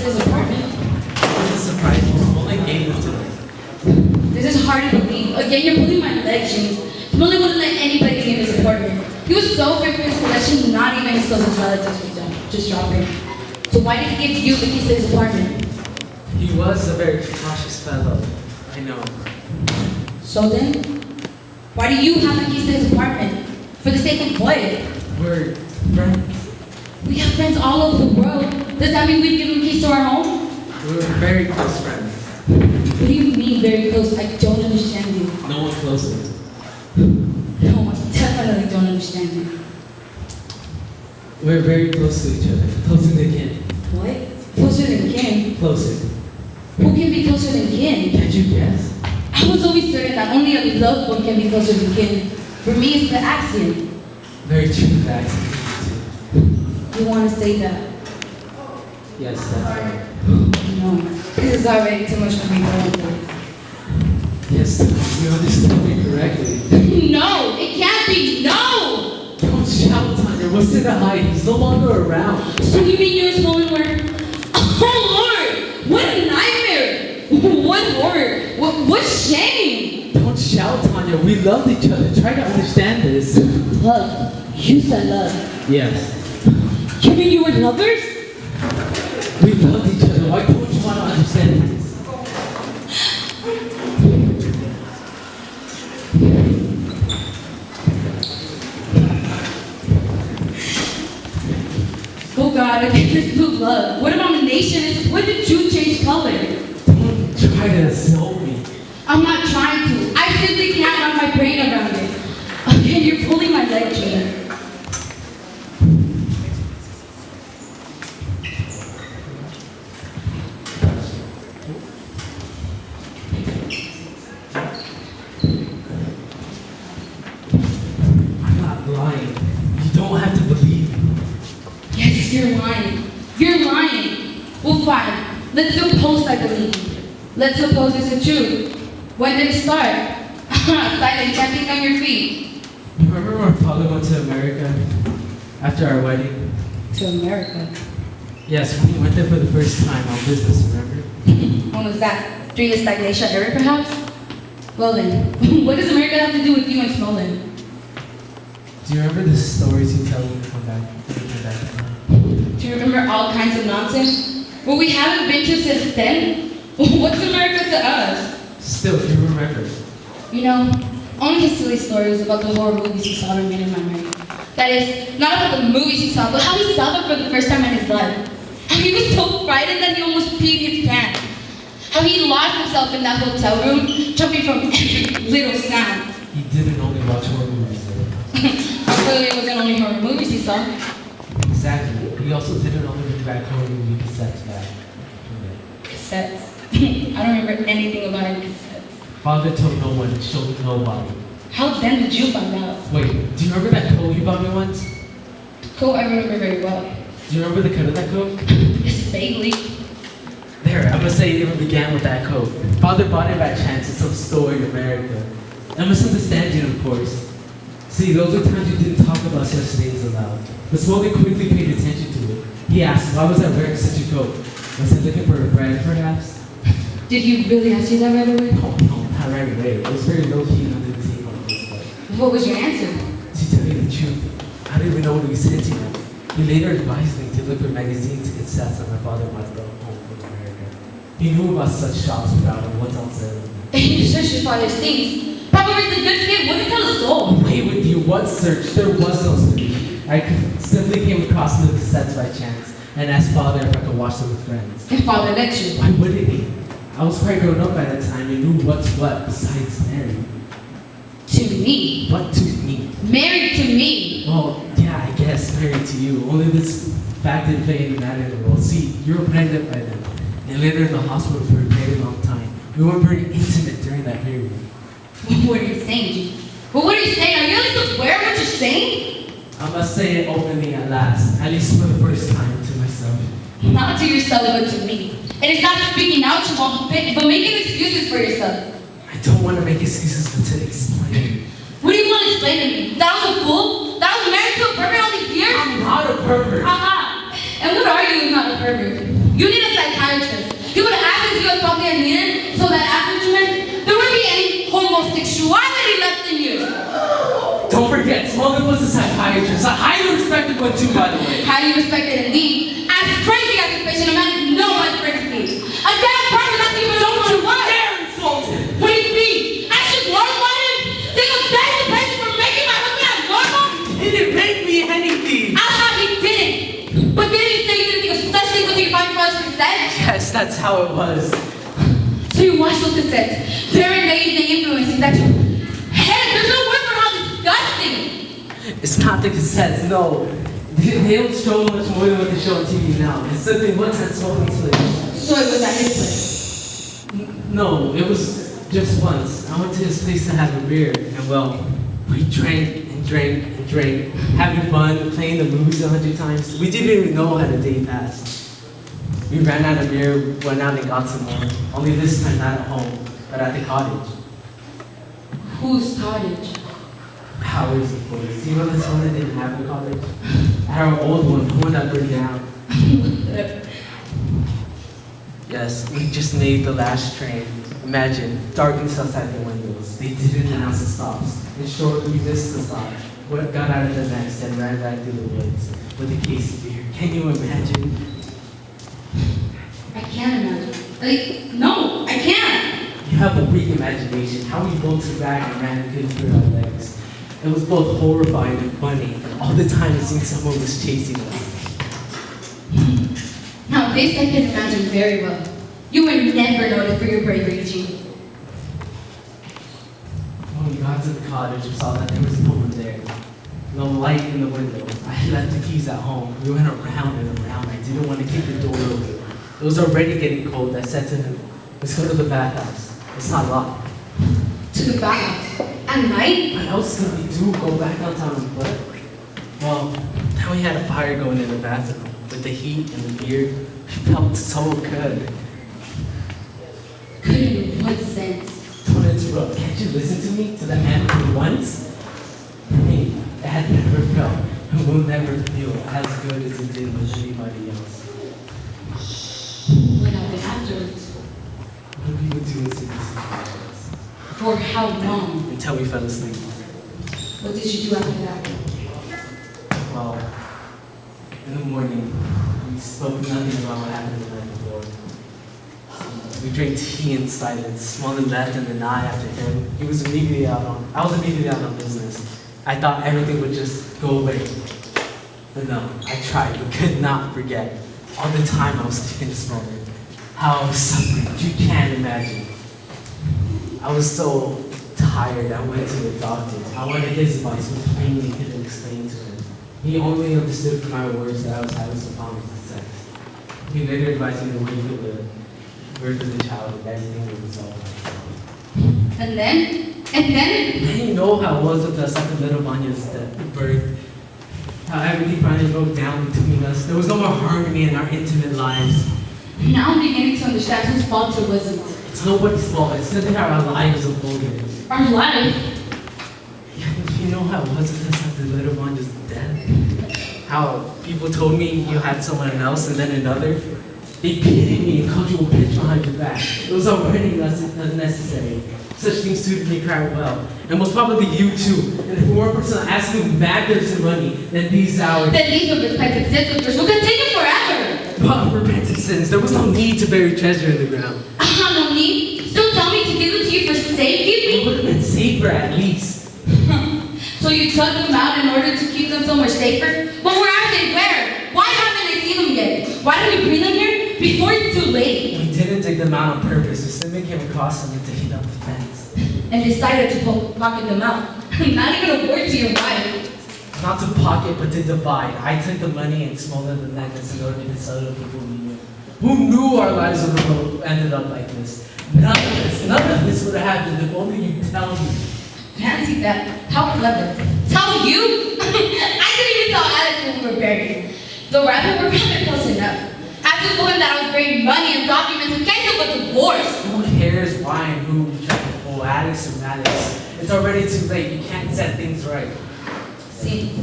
his apartment. It was a surprise. Only gave it to me. This is hard to believe. Again, you're pulling my leg, Jimmy. He only wouldn't let anybody in his apartment. He was so afraid for his collection, not even his closest relatives would just drop it. So why did he give you the keys to his apartment? He was a very cautious fellow. I know. So then, why do you have the keys to his apartment? For the sake of what? We're friends. We have friends all over the world. Does that mean we'd give him keys to our home? We're very close friends. What do you mean very close? I don't understand you. No one closer. No, I definitely don't understand you. We're very close to each other. Closer than kin. What? Closer than kin? Closer. Who can be closer than kin? Can't you guess? I was always certain that only a loved one can be closer than kin. For me, it's the accident. Very true, Max. You want to say that? Yes, that's right. No, this is already too much for me going through. Yes, you understood me correctly. No, it can't be. No! Don't shout, Tanya. What's in the hide? He's no longer around. So you mean you're stolen word? Oh Lord! What a nightmare! What horror! What shame! Don't shout, Tanya. We loved each other. Try to understand this. Love. You said love. Yes. You mean you were lovers? We loved each other. Why don't you want to understand this? Oh God, again, this blue love. What abomination is this? When did you change color? Don't try to insult me. I'm not trying to. I simply can't wrap my brain around it. Again, you're pulling my leg, Gina. I'm not lying. You don't have to believe me. Yes, you're lying. You're lying. Well, fine. Let's suppose I believe you. Let's suppose it's the truth. When did it start? Silent jumping on your feet. You remember when our father went to America after our wedding? To America. Yes, when he went there for the first time on business, remember? When was that? During the stagnation era, perhaps? Well then, what does America have to do with you and Smolin? Do you remember the stories you tell when you come back? Do you remember all kinds of nonsense? What we haven't been to since then? What's America to us? Still, you remember. You know, only his silly stories about the horror movies he saw remain in my memory. That is, not about the movies he saw, but how he saw them for the first time in his life. How he was so frightened that he almost peed his pants. How he locked himself in that hotel room, jumping from every little sound. He didn't only watch horror movies, though. Clearly it wasn't only horror movies he saw. Exactly. He also didn't only bring back horror movie cassettes back. Cassettes. I don't remember anything about any cassettes. Father told no one, showed nobody. How then did you find out? Wait, do you remember that coat you bought me once? Coat I remember very well. Do you remember the cut of that coat? Just vaguely. There, I'm gonna say it even began with that coat. Father bought it by chance at some store in America. I misunderstanding, of course. See, those were times you didn't talk about such things aloud. But Smokey quickly paid attention to it. He asked, why was I wearing such a coat? Was I looking for a friend, perhaps? Did he really ask you that right away? Oh, no, not right away. It was very low-key and under the table on this way. What was your answer? To tell you the truth, I didn't even know what he was hinting at. He later advised me to look for magazines and cassettes that my father might go home from America. He knew about such shops without him. What's else there? And you searched your father's things. Probably the good kid wouldn't tell a soul. Away with you, what search? There was no search. I simply came across the cassettes by chance and asked father if I could watch them with friends. And father let you. Why wouldn't he? I was quite grown up by that time and knew what's what besides married. To me. What to me? Married to me. Well, yeah, I guess married to you. Only this fact didn't play any matter in the world. See, you were pregnant by then and later in the hospital for a very long time. We weren't very intimate during that period. What are you saying, G? Well, what are you saying? Are you like aware of what you're saying? I must say it openly at last, at least for the first time to myself. Not to yourself, but to me. And it's not speaking out you won't fit, but making excuses for yourself. I don't want to make excuses, but to explain. What do you want to explain to me? That I was a fool? That I was married to a pervert all these years? I'm not a pervert. Aha! And what are you if not a pervert? You need a psychiatrist. He would access you as properly as needed so that after treatment, there wouldn't be any homosexuality left in you. Don't forget, Smolder was a psychiatrist, a highly respected one too, by the way. Highly respected indeed. As crazy as this patient, a man is no one perfectly. A dead person that's even Don't you what? dare insult him! What do you mean? I should learn about him? Think of that the patient for making my husband abnormal? He didn't make me anything! He didn't. But didn't you say you didn't think of such things until you find for us consent? Yes, that's how it was. So you watch those cassettes. Very negatively influencing that you. Heck, there's no word for how disgusting. It's not the cassettes, no. They don't show much more than what they show on TV now. It's something once at Smolder's place. So it was at his place. No, it was just once. I went to his place to have a beer, and well, we drank and drank and drank, having fun, playing the movies 100 times. We didn't even know how the day passed. We ran out of beer, went out and got some more. Only this time not at home, but at the cottage. Whose cottage? Ours, of course. You know this one that didn't have a cottage? Our old one, the one that burned down. Yes, we just made the last train. Imagine, darkness outside the windows. They didn't announce the stops. In short, we missed the stop. We got out of the next and ran back through the woods with a case of beer. Can you imagine? I can't imagine. No, I can't. You have a weak imagination. How we bolted back and ran and couldn't through our legs. It was both horrifying and funny. And all the time it seemed someone was chasing us. Now this I can imagine very well. You were never noted for your bravery, Eugene. When we got to the cottage, we saw that there was no one there. No light in the window. I had left the keys at home. We went around and around. I didn't want to kick the door open. It was already getting cold. I said to him, let's go to the bathhouse. It's not locked. To the bathhouse? At night? What else could we do? Go back downtown and what? Well, then we had a fire going in the bathroom. With the heat and the beer, it felt so good. Good in what sense? Don't interrupt. Can't you listen to me? To the end for once? For me, it had never felt and will never feel as good as it did with anybody else. What happened afterwards? What did people do in cities situations? For how long? Until we fell asleep. What did you do after that? Well, in the morning, we spoke nothing about what happened the night before. We drank tea in silence. Smolder left and then I after him. I was immediately out on business. I thought everything would just go away. But no, I tried but could not forget. All the time I was thinking of Smolder. How I was suffering, you can't imagine. I was so tired, I went to the doctor. I wanted his advice, but plainly couldn't explain to him. He only understood from my words that I was having some problems with sex. He later advised me to wait for the birth of the child and everything would resolve. And then? And then? You know how it was with us after little Vanya's birth. How everything finally broke down between us. There was no more harmony in our intimate lives. Now I'm beginning to understand whose fault it wasn't. It's nobody's fault. It's simply how our lives unfolded. Our life? You know how it was with us after little Vanya's death? How people told me you had someone else and then another? They pitied me and called you a bitch behind your back. It was already unnecessary. Such things suited me quite well. And most probably you too. And if we weren't for some absolute madness and money, then these hours... Then these unrepentant sins of yours will continue forever. But repentant sins, there was no need to bury treasure in the ground. No need? Still tell me to give it to you for safekeeping? It would have been safer at least. So you took them out in order to keep them so much safer? But where are they? Where? Why haven't they seen them yet? Why did we bring them here? Before it's too late. We didn't dig them out on purpose. We simply came across them to heat up the fence. And decided to pocket them out. Not even a word to your wife. Not to pocket, but to divide. I took the money and Smolder the necklace in order to sell to people we knew. Who knew our lives would have ended up like this? None of this would have happened if only you tell me. Fancy that. How clever. Tell you? I didn't even tell Alex when we were buried. Though rather, we're rather close enough. I told him that I was bringing money and documents in case of a divorce. Who cares why and who tried to fool Alex or Maddox? It's already too late. You can't set things right. See,